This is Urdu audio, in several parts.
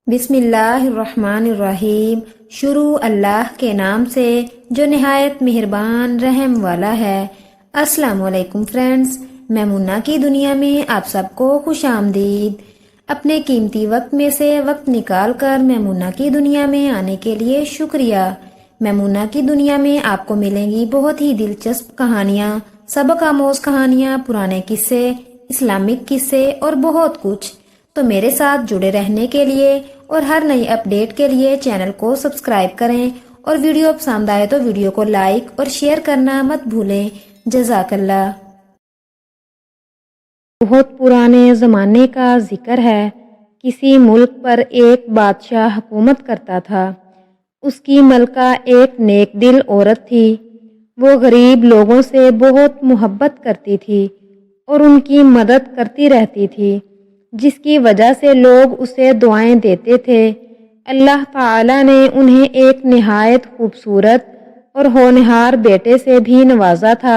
بسم اللہ الرحمن الرحیم۔ شروع اللہ کے نام سے جو نہایت مہربان رحم والا ہے۔ السلام علیکم فرینڈز، میمونہ کی دنیا میں آپ سب کو خوش آمدید۔ اپنے قیمتی وقت میں سے وقت نکال کر میمونہ کی دنیا میں آنے کے لیے شکریہ۔ میمونہ کی دنیا میں آپ کو ملیں گی بہت ہی دلچسپ کہانیاں، سبق آموز کہانیاں، پرانے قصے، اسلامک قصے اور بہت کچھ۔ تو میرے ساتھ جڑے رہنے کے لیے اور ہر نئی اپڈیٹ کے لیے چینل کو سبسکرائب کریں، اور ویڈیو پسند آئے تو ویڈیو کو لائک اور شیئر کرنا مت بھولیں۔ جزاک اللہ۔ بہت پرانے زمانے کا ذکر ہے۔ کسی ملک پر ایک بادشاہ حکومت کرتا تھا۔ اس کی ملکہ ایک نیک دل عورت تھی۔ وہ غریب لوگوں سے بہت محبت کرتی تھی اور ان کی مدد کرتی رہتی تھی، جس کی وجہ سے لوگ اسے دعائیں دیتے تھے۔ اللہ تعالی نے انہیں ایک نہایت خوبصورت اور ہونہار بیٹے سے بھی نوازا تھا۔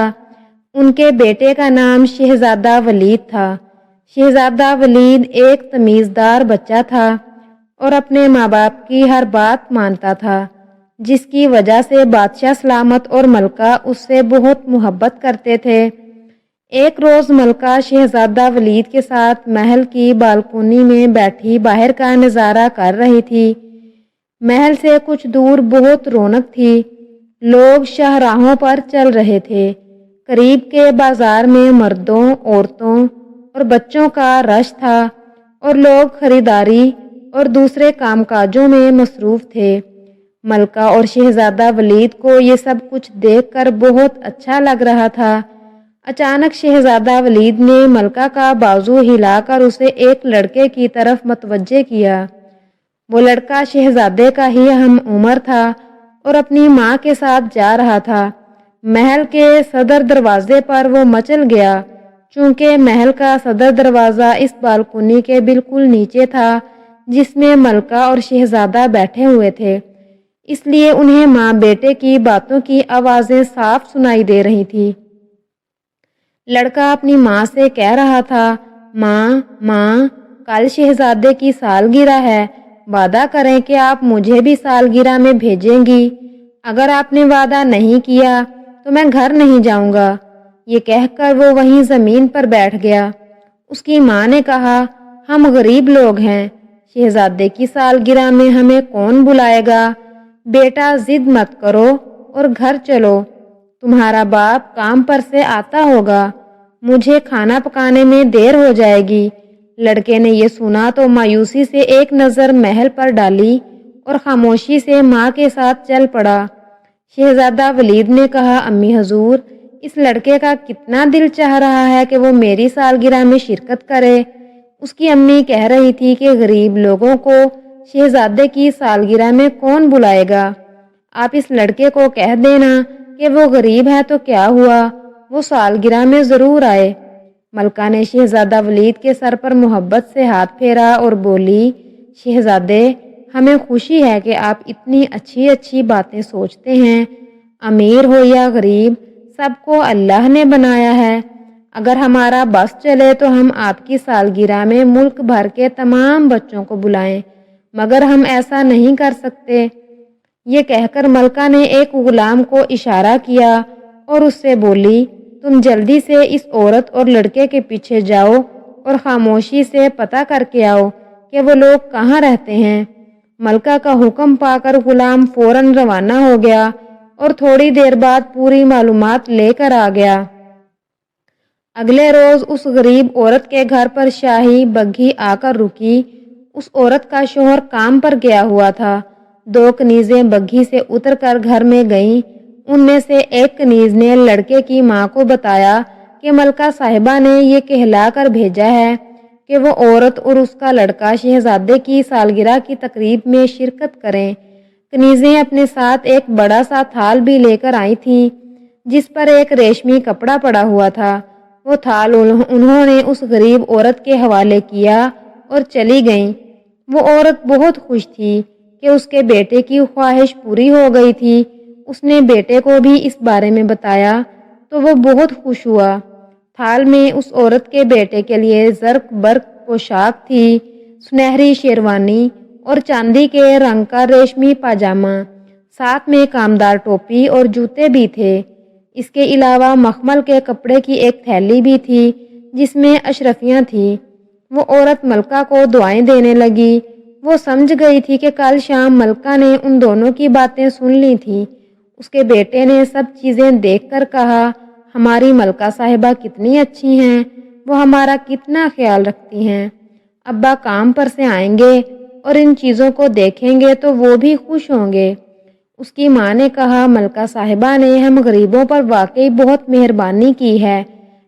ان کے بیٹے کا نام شہزادہ ولید تھا۔ شہزادہ ولید ایک تمیزدار بچہ تھا اور اپنے ماں باپ کی ہر بات مانتا تھا، جس کی وجہ سے بادشاہ سلامت اور ملکہ اس سے بہت محبت کرتے تھے۔ ایک روز ملکہ شہزادہ ولید کے ساتھ محل کی بالکونی میں بیٹھی باہر کا نظارہ کر رہی تھی۔ محل سے کچھ دور بہت رونق تھی۔ لوگ شاہراہوں پر چل رہے تھے۔ قریب کے بازار میں مردوں، عورتوں اور بچوں کا رش تھا اور لوگ خریداری اور دوسرے کام کاجوں میں مصروف تھے۔ ملکہ اور شہزادہ ولید کو یہ سب کچھ دیکھ کر بہت اچھا لگ رہا تھا۔ اچانک شہزادہ ولید نے ملکہ کا بازو ہلا کر اسے ایک لڑکے کی طرف متوجہ کیا۔ وہ لڑکا شہزادے کا ہی ہم عمر تھا اور اپنی ماں کے ساتھ جا رہا تھا۔ محل کے صدر دروازے پر وہ مچل گیا۔ چونکہ محل کا صدر دروازہ اس بالکونی کے بالکل نیچے تھا جس میں ملکہ اور شہزادہ بیٹھے ہوئے تھے، اس لیے انہیں ماں بیٹے کی باتوں کی آوازیں صاف سنائی دے رہی تھی۔ لڑکا اپنی ماں سے کہہ رہا تھا، ماں، کل شہزادے کی سالگرہ ہے، وعدہ کریں کہ آپ مجھے بھی سالگرہ میں بھیجیں گی۔ اگر آپ نے وعدہ نہیں کیا تو میں گھر نہیں جاؤں گا۔ یہ کہہ کر وہ وہیں زمین پر بیٹھ گیا۔ اس کی ماں نے کہا، ہم غریب لوگ ہیں، شہزادے کی سالگرہ میں ہمیں کون بلائے گا؟ بیٹا ضد مت کرو اور گھر چلو، تمہارا باپ کام پر سے آتا ہوگا، مجھے کھانا پکانے میں دیر ہو جائے گی۔ لڑکے نے یہ سنا تو مایوسی سے ایک نظر محل پر ڈالی اور خاموشی سے ماں کے ساتھ چل پڑا۔ شہزادہ ولید نے کہا، امی حضور، اس لڑکے کا کتنا دل چاہ رہا ہے کہ وہ میری سالگرہ میں شرکت کرے۔ اس کی امی کہہ رہی تھی کہ غریب لوگوں کو شہزادے کی سالگرہ میں کون بلائے گا؟ آپ اس لڑکے کو کہہ دینا کہ وہ غریب ہے تو کیا ہوا، وہ سالگرہ میں ضرور آئے۔ ملکہ نے شہزادہ ولید کے سر پر محبت سے ہاتھ پھیرا اور بولی، شہزادے، ہمیں خوشی ہے کہ آپ اتنی اچھی اچھی باتیں سوچتے ہیں۔ امیر ہو یا غریب، سب کو اللہ نے بنایا ہے۔ اگر ہمارا بس چلے تو ہم آپ کی سالگرہ میں ملک بھر کے تمام بچوں کو بلائیں، مگر ہم ایسا نہیں کر سکتے۔ یہ کہہ کر ملکہ نے ایک غلام کو اشارہ کیا اور اس سے بولی، تم جلدی سے اس عورت اور لڑکے کے پیچھے جاؤ اور خاموشی سے پتہ کر کے آؤ کہ وہ لوگ کہاں رہتے ہیں۔ ملکہ کا حکم پا کر غلام فوراً روانہ ہو گیا اور تھوڑی دیر بعد پوری معلومات لے کر آ گیا۔ اگلے روز اس غریب عورت کے گھر پر شاہی بگھی آ کر رکی۔ اس عورت کا شوہر کام پر گیا ہوا تھا۔ دو کنیزیں بگھی سے اتر کر گھر میں گئیں۔ ان میں سے ایک کنیز نے لڑکے کی ماں کو بتایا کہ ملکہ صاحبہ نے یہ کہلا کر بھیجا ہے کہ وہ عورت اور اس کا لڑکا شہزادے کی سالگرہ کی تقریب میں شرکت کریں۔ کنیزیں اپنے ساتھ ایک بڑا سا تھال بھی لے کر آئی تھیں جس پر ایک ریشمی کپڑا پڑا ہوا تھا۔ وہ تھال انہوں نے اس غریب عورت کے حوالے کیا اور چلی گئیں۔ وہ عورت بہت خوش تھی کہ اس کے بیٹے کی خواہش پوری ہو گئی تھی۔ اس نے بیٹے کو بھی اس بارے میں بتایا تو وہ بہت خوش ہوا۔ تھال میں اس عورت کے بیٹے کے لیے زرق برق پوشاک تھی، سنہری شیروانی اور چاندی کے رنگ کا ریشمی پاجامہ، ساتھ میں کامدار ٹوپی اور جوتے بھی تھے۔ اس کے علاوہ مخمل کے کپڑے کی ایک تھیلی بھی تھی جس میں اشرفیاں تھیں۔ وہ عورت ملکہ کو دعائیں دینے لگی۔ وہ سمجھ گئی تھی کہ کل شام ملکہ نے ان دونوں کی باتیں سن لی تھیں۔ اس کے بیٹے نے سب چیزیں دیکھ کر کہا، ہماری ملکہ صاحبہ کتنی اچھی ہیں، وہ ہمارا کتنا خیال رکھتی ہیں۔ ابا کام پر سے آئیں گے اور ان چیزوں کو دیکھیں گے تو وہ بھی خوش ہوں گے۔ اس کی ماں نے کہا، ملکہ صاحبہ نے ہم غریبوں پر واقعی بہت مہربانی کی ہے۔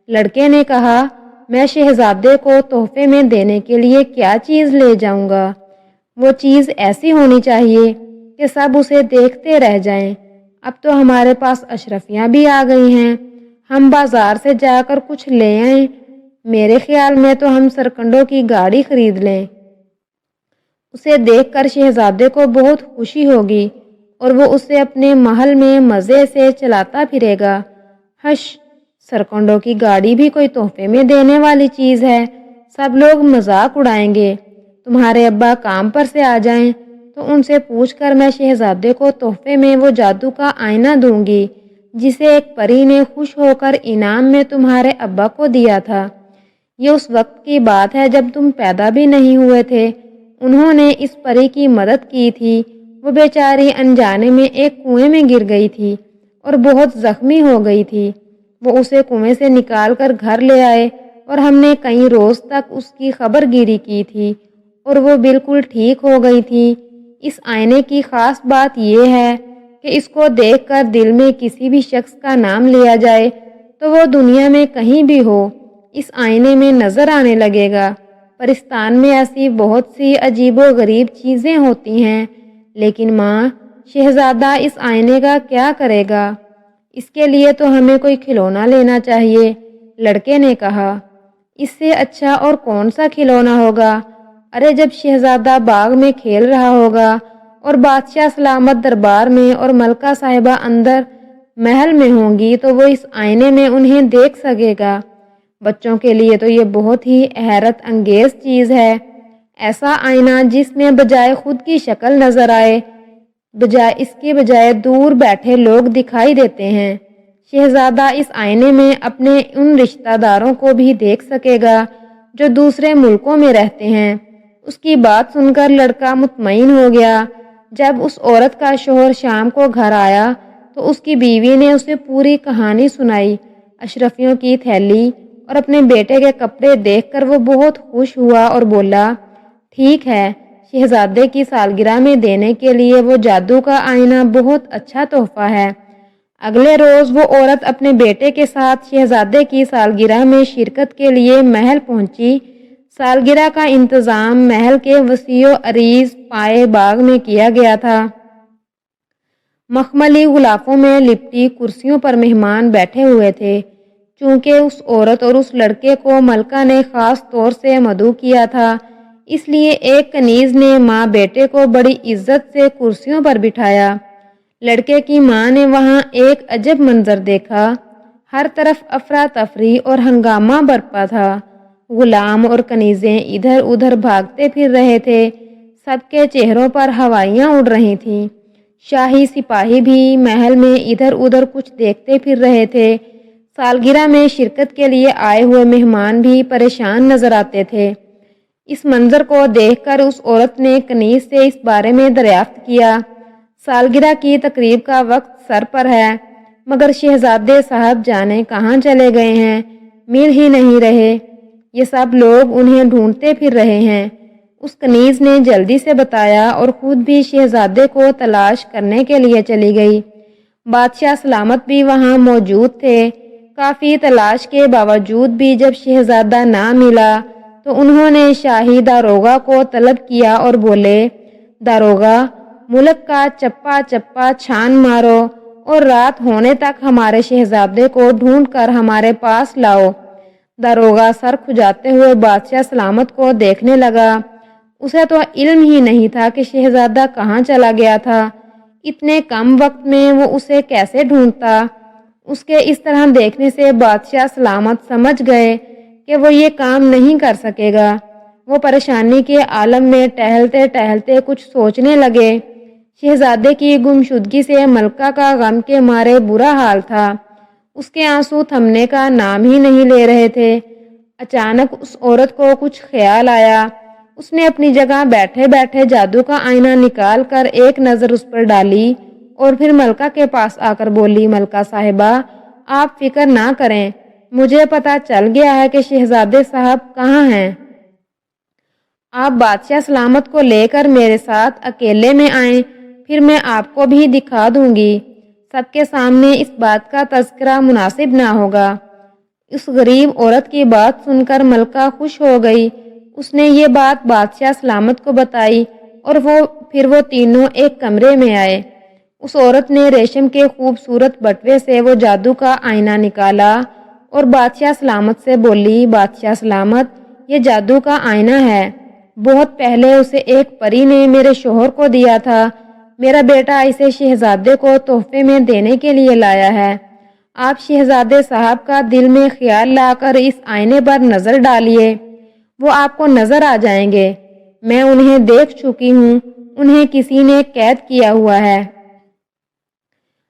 لڑکے نے کہا، میں شہزادے کو تحفے میں دینے کے لیے کیا چیز لے جاؤں گا؟ وہ چیز ایسی ہونی چاہیے کہ سب اسے دیکھتے رہ جائیں۔ اب تو ہمارے پاس اشرفیاں بھی آ گئی ہیں، ہم بازار سے جا کر کچھ لے آئیں۔ میرے خیال میں تو ہم سرکنڈوں کی گاڑی خرید لیں۔ اسے دیکھ کر شہزادے کو بہت خوشی ہوگی اور وہ اسے اپنے محل میں مزے سے چلاتا پھرے گا۔ ہش، سرکنڈوں کی گاڑی بھی کوئی تحفے میں دینے والی چیز ہے، سب لوگ مذاق اڑائیں گے۔ تمہارے ابا کام پر سے آ جائیں تو ان سے پوچھ کر میں شہزادے کو تحفے میں وہ جادو کا آئینہ دوں گی جسے ایک پری نے خوش ہو کر انعام میں تمہارے ابا کو دیا تھا۔ یہ اس وقت کی بات ہے جب تم پیدا بھی نہیں ہوئے تھے۔ انہوں نے اس پری کی مدد کی تھی۔ وہ بیچاری انجانے میں ایک کنویں میں گر گئی تھی اور بہت زخمی ہو گئی تھی۔ وہ اسے کنویں سے نکال کر گھر لے آئے اور ہم نے کئی روز تک اس کی خبر گیری کی تھی اور وہ بالکل ٹھیک ہو گئی تھی۔ اس آئینے کی خاص بات یہ ہے کہ اس کو دیکھ کر دل میں کسی بھی شخص کا نام لیا جائے تو وہ دنیا میں کہیں بھی ہو، اس آئینے میں نظر آنے لگے گا۔ پرستان میں ایسی بہت سی عجیب و غریب چیزیں ہوتی ہیں، لیکن ماں، شہزادہ اس آئینے کا کیا کرے گا؟ اس کے لیے تو ہمیں کوئی کھلونا لینا چاہیے، لڑکے نے کہا۔ اس سے اچھا اور کون سا کھلونا ہوگا؟ ارے جب شہزادہ باغ میں کھیل رہا ہوگا اور بادشاہ سلامت دربار میں اور ملکہ صاحبہ اندر محل میں ہوں گی تو وہ اس آئینے میں انہیں دیکھ سکے گا۔ بچوں کے لیے تو یہ بہت ہی حیرت انگیز چیز ہے، ایسا آئینہ جس میں بجائے خود کی شکل نظر آئے، اس کے بجائے دور بیٹھے لوگ دکھائی دیتے ہیں۔ شہزادہ اس آئینے میں اپنے ان رشتہ داروں کو بھی دیکھ سکے گا جو دوسرے ملکوں میں رہتے ہیں۔ اس کی بات سن کر لڑکا مطمئن ہو گیا۔ جب اس عورت کا شوہر شام کو گھر آیا تو اس کی بیوی نے اسے پوری کہانی سنائی۔ اشرفیوں کی تھیلی اور اپنے بیٹے کے کپڑے دیکھ کر وہ بہت خوش ہوا اور بولا، ٹھیک ہے، شہزادے کی سالگرہ میں دینے کے لیے وہ جادو کا آئینہ بہت اچھا تحفہ ہے۔ اگلے روز وہ عورت اپنے بیٹے کے ساتھ شہزادے کی سالگرہ میں شرکت کے لیے محل پہنچی۔ سالگرہ کا انتظام محل کے وسیع و عریض پائے باغ میں کیا گیا تھا۔ مخملی غلافوں میں لپٹی کرسیوں پر مہمان بیٹھے ہوئے تھے۔ چونکہ اس عورت اور اس لڑکے کو ملکہ نے خاص طور سے مدعو کیا تھا، اس لیے ایک کنیز نے ماں بیٹے کو بڑی عزت سے کرسیوں پر بٹھایا۔ لڑکے کی ماں نے وہاں ایک عجب منظر دیکھا۔ ہر طرف افراتفری اور ہنگامہ برپا تھا۔ غلام اور کنیزیں ادھر ادھر بھاگتے پھر رہے تھے، سب کے چہروں پر ہوائیاں اڑ رہی تھیں۔ شاہی سپاہی بھی محل میں ادھر ادھر کچھ دیکھتے پھر رہے تھے۔ سالگرہ میں شرکت کے لیے آئے ہوئے مہمان بھی پریشان نظر آتے تھے۔ اس منظر کو دیکھ کر اس عورت نے کنیز سے اس بارے میں دریافت کیا۔ سالگرہ کی تقریب کا وقت سر پر ہے، مگر شہزادے صاحب جانے کہاں چلے گئے ہیں، مل ہی نہیں رہے، یہ سب لوگ انہیں ڈھونڈتے پھر رہے ہیں۔ اس کنیز نے جلدی سے بتایا اور خود بھی شہزادے کو تلاش کرنے کے لیے چلی گئی۔ بادشاہ سلامت بھی وہاں موجود تھے۔ کافی تلاش کے باوجود بھی جب شہزادہ نہ ملا تو انہوں نے شاہی داروغہ کو طلب کیا اور بولے، داروغہ، ملک کا چپا چپا چھان مارو اور رات ہونے تک ہمارے شہزادے کو ڈھونڈ کر ہمارے پاس لاؤ۔ داروغہ سر کھجاتے ہوئے بادشاہ سلامت کو دیکھنے لگا۔ اسے تو علم ہی نہیں تھا کہ شہزادہ کہاں چلا گیا تھا۔ اتنے کم وقت میں وہ اسے کیسے ڈھونڈتا؟ اس کے اس طرح دیکھنے سے بادشاہ سلامت سمجھ گئے کہ وہ یہ کام نہیں کر سکے گا۔ وہ پریشانی کے عالم میں ٹہلتے ٹہلتے کچھ سوچنے لگے۔ شہزادے کی گمشدگی سے ملکہ کا غم کے مارے برا حال تھا۔ اس کے آنسو تھمنے کا نام ہی نہیں لے رہے تھے۔ اچانک اس عورت کو کچھ خیال آیا۔ اس نے اپنی جگہ بیٹھے بیٹھے جادو کا آئینہ نکال کر ایک نظر اس پر ڈالی اور پھر ملکہ کے پاس آ کر بولی، ملکہ صاحبہ آپ فکر نہ کریں، مجھے پتہ چل گیا ہے کہ شہزادے صاحب کہاں ہیں۔ آپ بادشاہ سلامت کو لے کر میرے ساتھ اکیلے میں آئیں، پھر میں آپ کو بھی دکھا دوں گی۔ سب کے سامنے اس بات کا تذکرہ مناسب نہ ہوگا۔ اس غریب عورت کی بات سن کر ملکہ خوش ہو گئی۔ اس نے یہ بات بادشاہ سلامت کو بتائی اور پھر وہ تینوں ایک کمرے میں آئے۔ اس عورت نے ریشم کے خوبصورت بٹوے سے وہ جادو کا آئینہ نکالا اور بادشاہ سلامت سے بولی، بادشاہ سلامت یہ جادو کا آئینہ ہے، بہت پہلے اسے ایک پری نے میرے شوہر کو دیا تھا۔ میرا بیٹا اسے شہزادے کو تحفے میں دینے کے لیے لایا ہے۔ آپ شہزادے صاحب کا دل میں خیال لا کر اس آئینے پر نظر ڈالیے، وہ آپ کو نظر آ جائیں گے۔ میں انہیں دیکھ چکی ہوں، انہیں کسی نے قید کیا ہوا ہے۔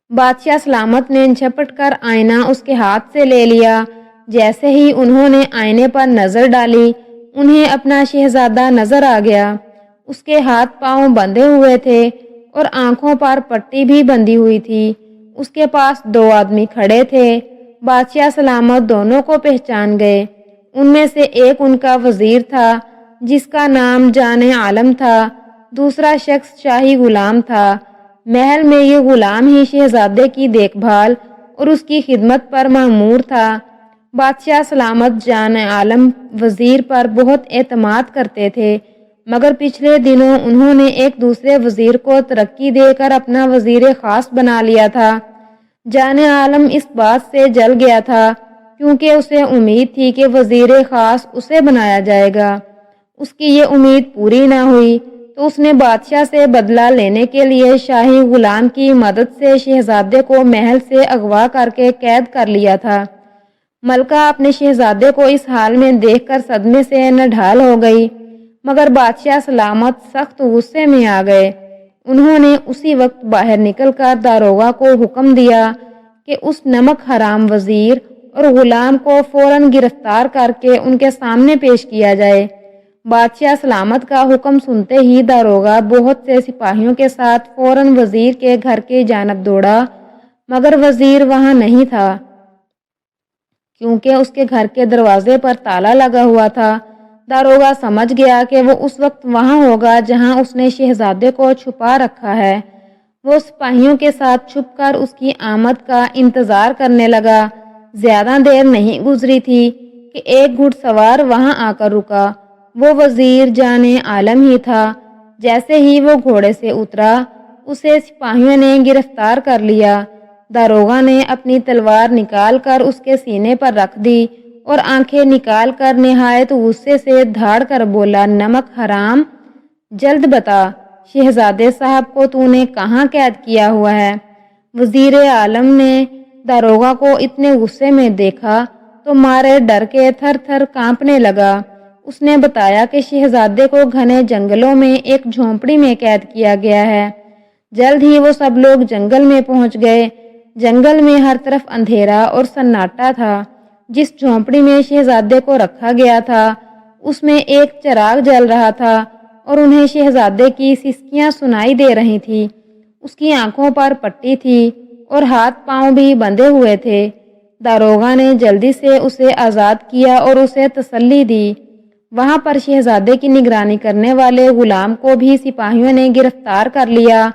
بادشاہ سلامت نے جھپٹ کر آئینہ اس کے ہاتھ سے لے لیا۔ جیسے ہی انہوں نے آئینے پر نظر ڈالی، انہیں اپنا شہزادہ نظر آ گیا۔ اس کے ہاتھ پاؤں بندھے ہوئے تھے اور آنکھوں پر پٹی بھی بندھی ہوئی تھی۔ اس کے پاس دو آدمی کھڑے تھے۔ بادشاہ سلامت دونوں کو پہچان گئے۔ ان میں سے ایک ان کا وزیر تھا جس کا نام جان عالم تھا، دوسرا شخص شاہی غلام تھا۔ محل میں یہ غلام ہی شہزادے کی دیکھ بھال اور اس کی خدمت پر مأمور تھا۔ بادشاہ سلامت جان عالم وزیر پر بہت اعتماد کرتے تھے، مگر پچھلے دنوں انہوں نے ایک دوسرے وزیر کو ترقی دے کر اپنا وزیر خاص بنا لیا تھا۔ جان عالم اس بات سے جل گیا تھا کیونکہ اسے امید تھی کہ وزیر خاص اسے بنایا جائے گا۔ اس کی یہ امید پوری نہ ہوئی تو اس نے بادشاہ سے بدلہ لینے کے لیے شاہی غلام کی مدد سے شہزادے کو محل سے اغوا کر کے قید کر لیا تھا۔ ملکہ اپنے شہزادے کو اس حال میں دیکھ کر صدمے سے نڈھال ہو گئی، مگر بادشاہ سلامت سخت غصے میں آ گئے۔ انہوں نے اسی وقت باہر نکل کر داروغہ کو حکم دیا کہ اس نمک حرام وزیر اور غلام کو فوراً گرفتار کر کے ان کے سامنے پیش کیا جائے۔ بادشاہ سلامت کا حکم سنتے ہی داروغہ بہت سے سپاہیوں کے ساتھ فوراً وزیر کے گھر کی جانب دوڑا، مگر وزیر وہاں نہیں تھا کیونکہ اس کے گھر کے دروازے پر تالا لگا ہوا تھا۔ داروغہ سمجھ گیا کہ وہ اس وقت وہاں ہوگا جہاں اس نے شہزادے کو چھپا رکھا ہے۔ وہ سپاہیوں کے ساتھ چھپ کر اس کی آمد کا انتظار کرنے لگا۔ زیادہ دیر نہیں گزری تھی کہ ایک گھڑ سوار وہاں آ کر رکا۔ وہ وزیر جان عالم ہی تھا۔ جیسے ہی وہ گھوڑے سے اترا، اسے سپاہیوں نے گرفتار کر لیا۔ داروغہ نے اپنی تلوار نکال کر اس کے سینے پر رکھ دی اور آنکھیں نکال کر نہایت غصے سے دھاڑ کر بولا، نمک حرام، جلد بتا شہزادے صاحب کو تو نے کہاں قید کیا ہوا ہے؟ وزیر عالم نے داروغہ کو اتنے غصے میں دیکھا تو مارے ڈر کے تھر تھر کانپنے لگا۔ اس نے بتایا کہ شہزادے کو گھنے جنگلوں میں ایک جھونپڑی میں قید کیا گیا ہے۔ جلد ہی وہ سب لوگ جنگل میں پہنچ گئے۔ جنگل میں ہر طرف اندھیرا اور سناٹا تھا۔ جس جھونپڑی میں شہزادے کو رکھا گیا تھا اس میں ایک چراغ جل رہا تھا اور انہیں شہزادے کی سسکیاں سنائی دے رہی تھی۔ اس کی آنکھوں پر پٹی تھی اور ہاتھ پاؤں بھی بندھے ہوئے تھے۔ داروغہ نے جلدی سے اسے آزاد کیا اور اسے تسلی دی۔ وہاں پر شہزادے کی نگرانی کرنے والے غلام کو بھی سپاہیوں نے گرفتار کر لیا۔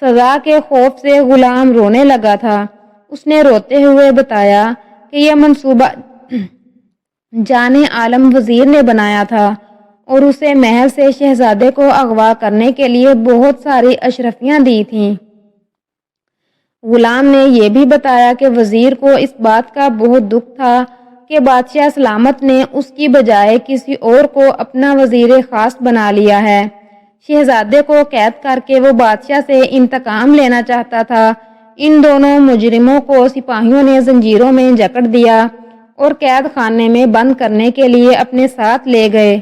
سزا کے خوف سے غلام رونے لگا تھا۔ اس نے روتے ہوئے بتایا کہ یہ منصوبہ جان عالم وزیر نے بنایا تھا اور اسے محل سے شہزادے کو اغوا کرنے کے لیے بہت ساری اشرفیاں دی تھیں۔ غلام نے یہ بھی بتایا کہ وزیر کو اس بات کا بہت دکھ تھا کہ بادشاہ سلامت نے اس کی بجائے کسی اور کو اپنا وزیر خاص بنا لیا ہے۔ شہزادے کو قید کر کے وہ بادشاہ سے انتقام لینا چاہتا تھا۔ ان دونوں مجرموں کو سپاہیوں نے زنجیروں میں جکڑ دیا اور قید خانے میں بند کرنے کے لیے اپنے ساتھ لے گئے۔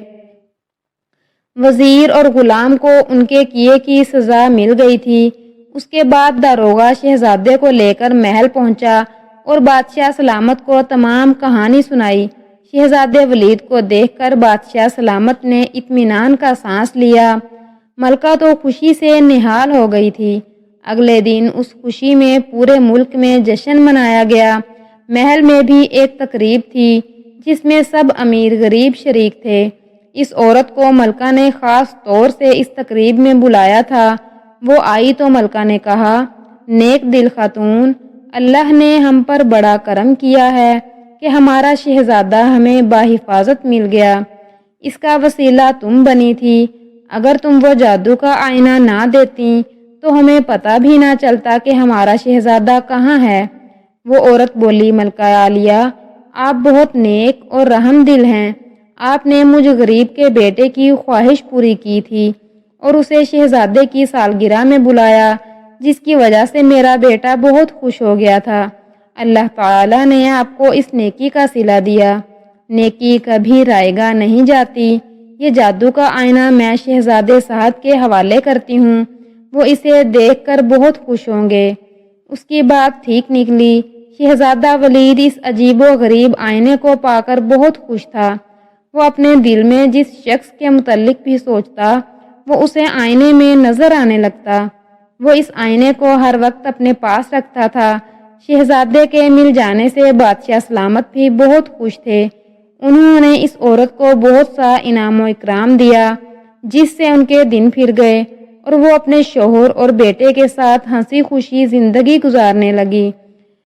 وزیر اور غلام کو ان کے کیے کی سزا مل گئی تھی۔ اس کے بعد داروغہ شہزادے کو لے کر محل پہنچا اور بادشاہ سلامت کو تمام کہانی سنائی۔ شہزادے ولید کو دیکھ کر بادشاہ سلامت نے اطمینان کا سانس لیا۔ ملکہ تو خوشی سے نہال ہو گئی تھی۔ اگلے دن اس خوشی میں پورے ملک میں جشن منایا گیا۔ محل میں بھی ایک تقریب تھی جس میں سب امیر غریب شریک تھے۔ اس عورت کو ملکہ نے خاص طور سے اس تقریب میں بلایا تھا۔ وہ آئی تو ملکہ نے کہا، نیک دل خاتون، اللہ نے ہم پر بڑا کرم کیا ہے کہ ہمارا شہزادہ ہمیں باحفاظت مل گیا۔ اس کا وسیلہ تم بنی تھی۔ اگر تم وہ جادو کا آئینہ نہ دیتی تو ہمیں پتہ بھی نہ چلتا کہ ہمارا شہزادہ کہاں ہے۔ وہ عورت بولی، ملکہ عالیہ، آپ بہت نیک اور رحم دل ہیں۔ آپ نے مجھ غریب کے بیٹے کی خواہش پوری کی تھی اور اسے شہزادے کی سالگرہ میں بلایا، جس کی وجہ سے میرا بیٹا بہت خوش ہو گیا تھا۔ اللہ تعالیٰ نے آپ کو اس نیکی کا صلہ دیا۔ نیکی کبھی رائے گاہ نہیں جاتی۔ یہ جادو کا آئینہ میں شہزادے سعد کے حوالے کرتی ہوں، وہ اسے دیکھ کر بہت خوش ہوں گے۔ اس کی بات ٹھیک نکلی۔ شہزادہ ولید اس عجیب و غریب آئینے کو پا کر بہت خوش تھا۔ وہ اپنے دل میں جس شخص کے متعلق بھی سوچتا وہ اسے آئینے میں نظر آنے لگتا۔ وہ اس آئینے کو ہر وقت اپنے پاس رکھتا تھا۔ شہزادے کے مل جانے سے بادشاہ سلامت بھی بہت خوش تھے۔ انہوں نے اس عورت کو بہت سا انعام و اکرام دیا، جس سے ان کے دن پھر گئے اور وہ اپنے شوہر اور بیٹے کے ساتھ ہنسی خوشی زندگی گزارنے لگی۔